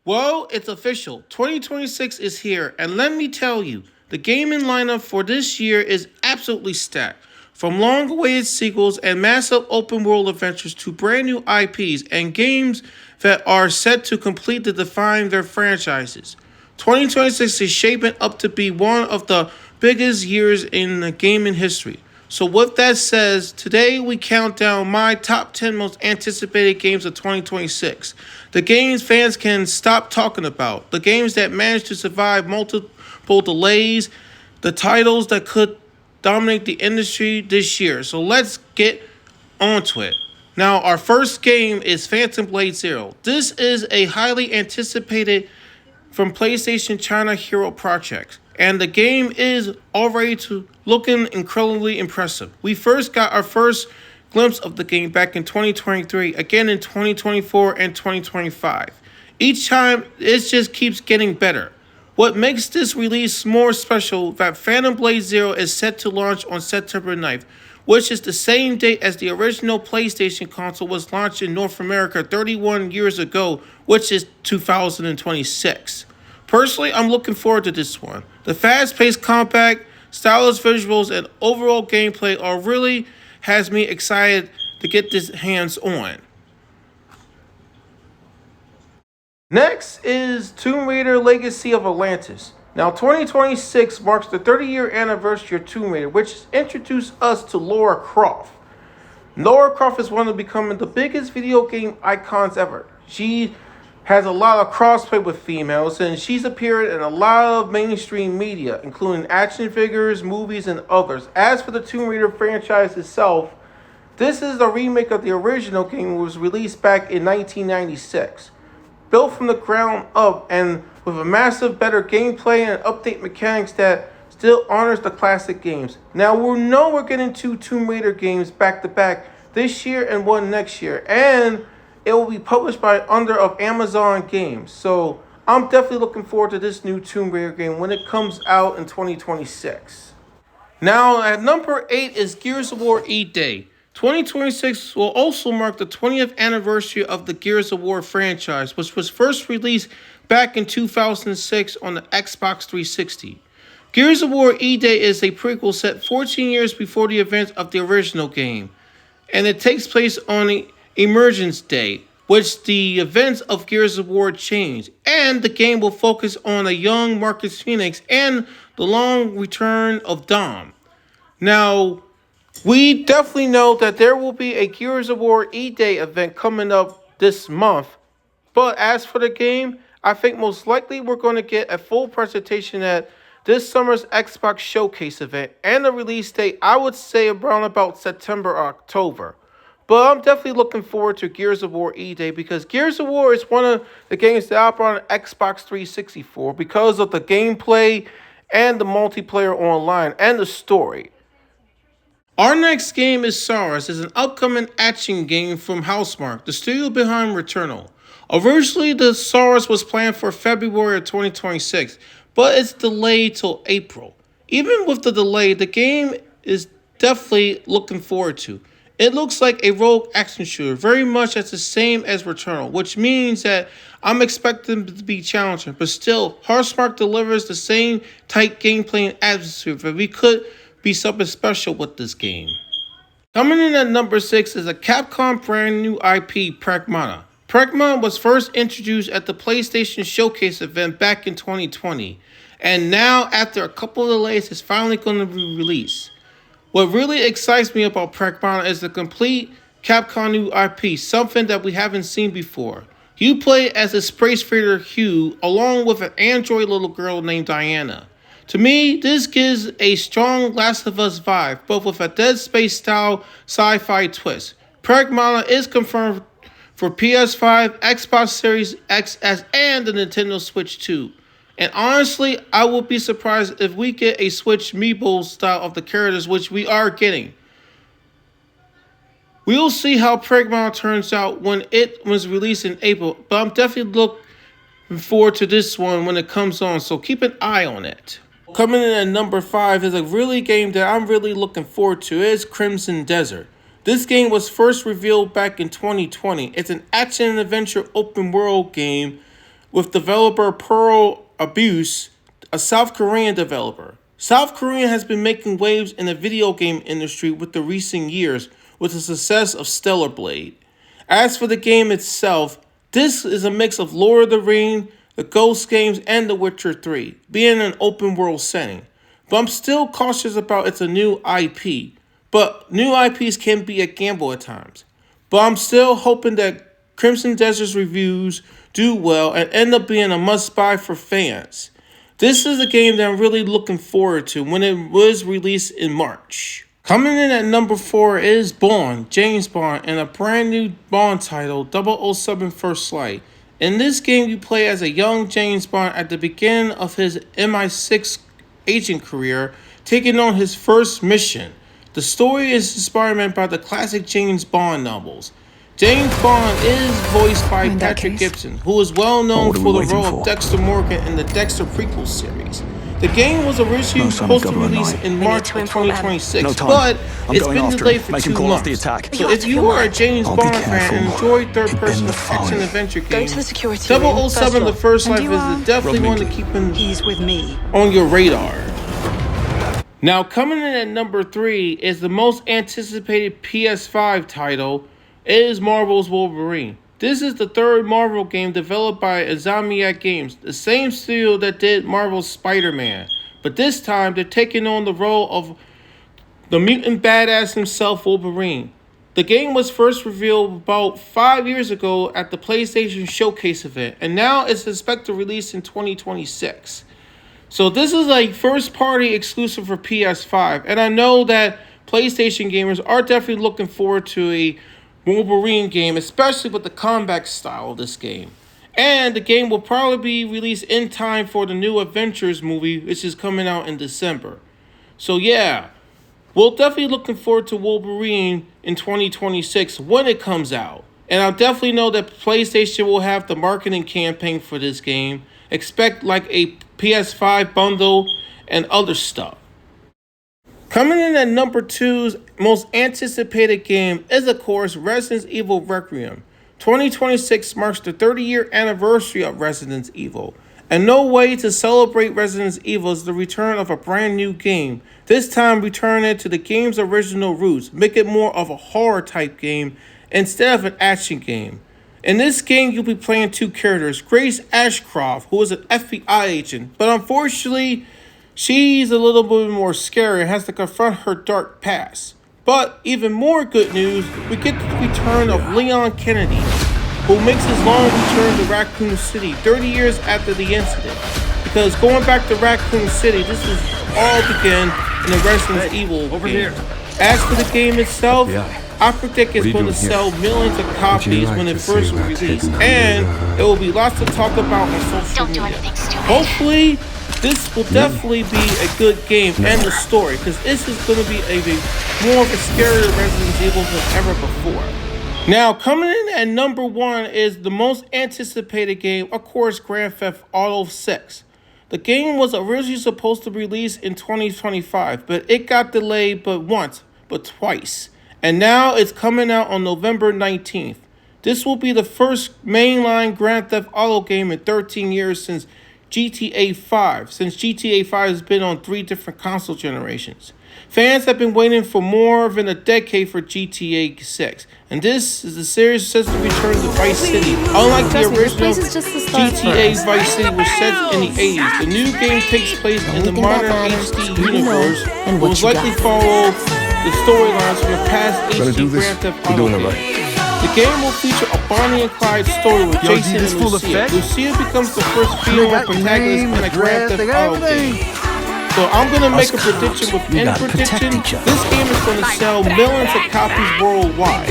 Well, it's official. 2026 is here, and let me tell you, the gaming lineup for this year is absolutely stacked. From long awaited sequels and massive open world adventures to brand new IPs and games that are set to completely define their franchises. 2026 is shaping up to be one of the biggest years in the gaming history. So, with that said, today we count down my top 10 most anticipated games of 2026. The games fans can stop talking about, the games that managed to survive multiple delays, the titles that could dominate the industry this year. So, let's get onto it. Now, our first game is Phantom Blade Zero. This is a highly anticipated from PlayStation China Hero Project, and the game is already looking incredibly impressive. We first got our first glimpse of the game back in 2023, again in 2024 and 2025. Each time, it just keeps getting better. What makes this release more special that Phantom Blade Zero is set to launch on September 9th, which is the same date as the original PlayStation console was launched in North America 31 years ago, which is 2026. Personally, I'm looking forward to this one. The fast-paced combat, stylish visuals, and overall gameplay are really has me excited to get this hands on. Next is Tomb Raider Legacy of Atlantis. Now, 2026 marks the 30-year anniversary of Tomb Raider, which introduced us to Lara Croft. Lara Croft is one of becoming the biggest video game icons ever. She has a lot of crossplay with females, and she's appeared in a lot of mainstream media, including action figures, movies, and others. As for the Tomb Raider franchise itself, this is a remake of the original game that was released back in 1996. Built from the ground up and with a massive better gameplay and update mechanics that still honors the classic games. Now we know we're getting two Tomb Raider games back to back this year and one next year, and it will be published by under of Amazon Games. So I'm definitely looking forward to this new Tomb Raider game when it comes out in 2026. Now at number 8 is Gears of War E-Day. 2026 will also mark the 20th anniversary of the Gears of War franchise, which was first released back in 2006 on the Xbox 360. Gears of War E-Day is a prequel set 14 years before the events of the original game, and it takes place on Emergence Day, which the events of Gears of War change, and the game will focus on a young Marcus Phoenix and the long return of Dom. Now, we definitely know that there will be a Gears of War E-Day event coming up this month. But as for the game, I think most likely we're going to get a full presentation at this summer's Xbox Showcase event. And the release date, I would say around about September or October. But I'm definitely looking forward to Gears of War E-Day because Gears of War is one of the games that I brought on Xbox 360 for because of the gameplay and the multiplayer online and the story. Our next game is Soros. It's an upcoming action game from Housemarque, the studio behind Returnal. Originally, the Soros was planned for February of 2026, but it's delayed till April. Even with the delay, the game is definitely looking forward to. It looks like a rogue action shooter, very much as the same as Returnal, which means that I'm expecting it to be challenging, but still, Housemarque delivers the same tight gameplay and atmosphere that we could be something special with this game. Coming in at number 6 is a Capcom brand new IP, Pragmata. Pragmata was first introduced at the PlayStation Showcase event back in 2020, and now after a couple of delays, it's finally going to be released. What really excites me about Pragmata is the complete Capcom new IP, something that we haven't seen before. You play as a space fighter Hugh along with an android little girl named Diana. To me, this gives a strong Last of Us vibe, but with a Dead Space-style sci-fi twist. Pragmata is confirmed for PS5, Xbox Series XS, and the Nintendo Switch 2. And honestly, I would be surprised if we get a Switch Meeple style of the characters, which we are getting. We'll see how Pragmata turns out when it was released in April, but I'm definitely looking forward to this one when it comes on, so keep an eye on it. Coming in at number 5 is a really game that I'm really looking forward to. It's Crimson Desert. This game was first revealed back in 2020. It's an action and adventure open world game with developer Pearl Abuse, a South Korean developer. South Korea has been making waves in the video game industry with the recent years with the success of Stellar Blade. As for the game itself, this is a mix of Lord of the Rings, the Ghost games, and The Witcher 3, being an open world setting. But I'm still cautious about it's a new IP. But new IPs can be a gamble at times. But I'm still hoping that Crimson Desert's reviews do well and end up being a must-buy for fans. This is a game that I'm really looking forward to when it was released in March. Coming in at number 4 is Bond, James Bond, and a brand new Bond title, 007 First Light. In this game, you play as a young James Bond at the beginning of his MI6 agent career, taking on his first mission. The story is inspired by the classic James Bond novels. James Bond is voiced by Patrick Gibson, who is well known for the role of Dexter Morgan in the Dexter prequel series. The game was originally supposed to release in March of 2026, but it's been delayed for 2 months. So if you are a James Bond fan and enjoy third-person action-adventure games, 007 The First Light is definitely one to keep on your radar. Now, coming in at number 3 is the most anticipated PS5 title. It is Marvel's Wolverine. This is the third Marvel game developed by Insomniac Games, the same studio that did Marvel's Spider-Man. But this time, they're taking on the role of the mutant badass himself, Wolverine. The game was first revealed about 5 years ago at the PlayStation Showcase event, and now it's expected to release in 2026. So this is a first-party exclusive for PS5, and I know that PlayStation gamers are definitely looking forward to a Wolverine game, especially with the combat style of this game. And the game will probably be released in time for the new Avengers movie, which is coming out in December. So yeah, we're definitely looking forward to Wolverine in 2026 when it comes out. And I definitely know that PlayStation will have the marketing campaign for this game. Expect like a PS5 bundle and other stuff. Coming in at number 2's most anticipated game is, of course, Resident Evil Requiem. 2026 marks the 30-year anniversary of Resident Evil. And no way to celebrate Resident Evil is the return of a brand new game. This time returning it to the game's original roots, make it more of a horror-type game instead of an action game. In this game, you'll be playing 2 characters, Grace Ashcroft, who is an FBI agent, but unfortunately, she's a little bit more scary and has to confront her dark past. But even more good news, we get the return of Leon Kennedy, who makes his long return to Raccoon City 30 years after the incident. Because going back to Raccoon City, this is all began in the Resident Evil game. As for the game itself, I predict it's going to sell millions of copies when it first released, and there will be lots to talk about on social media. Hopefully, this will definitely be a good game and the story, because this is going to be a more of a scarier Resident Evil than ever before. Now, coming in at number 1 is the most anticipated game, of course, Grand Theft Auto 6. The game was originally supposed to release in 2025, but it got delayed but twice. And now it's coming out on November 19th. This will be the first mainline Grand Theft Auto game in 13 years since GTA 5, since GTA 5 has been on 3 different console generations. Fans have been waiting for more than a decade for GTA 6, and this is the series set to return to Vice City. Unlike the original GTA Vice City, which set in the 80s, the new game takes place in the modern HD universe and will likely follow the storylines from the past HD Grand Theft Auto game. The game will feature a Bonnie and Clyde story with Jason and Lucia. Lucia becomes the first female protagonist in a Grand Theft Auto game. So I'm going to make a prediction within prediction. This game is going to sell millions of copies worldwide.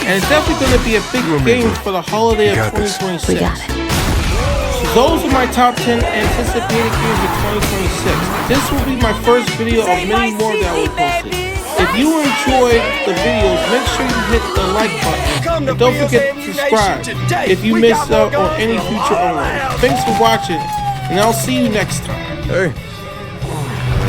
And it's definitely going to be a big game for the holiday of 2026. So those are my top 10 anticipated games of 2026. This will be my first video of many more that I will post. If you enjoyed the videos, make sure you hit the like button. And don't forget to subscribe if you missed out on any future online. Thanks for watching, and I'll see you next time. Hey.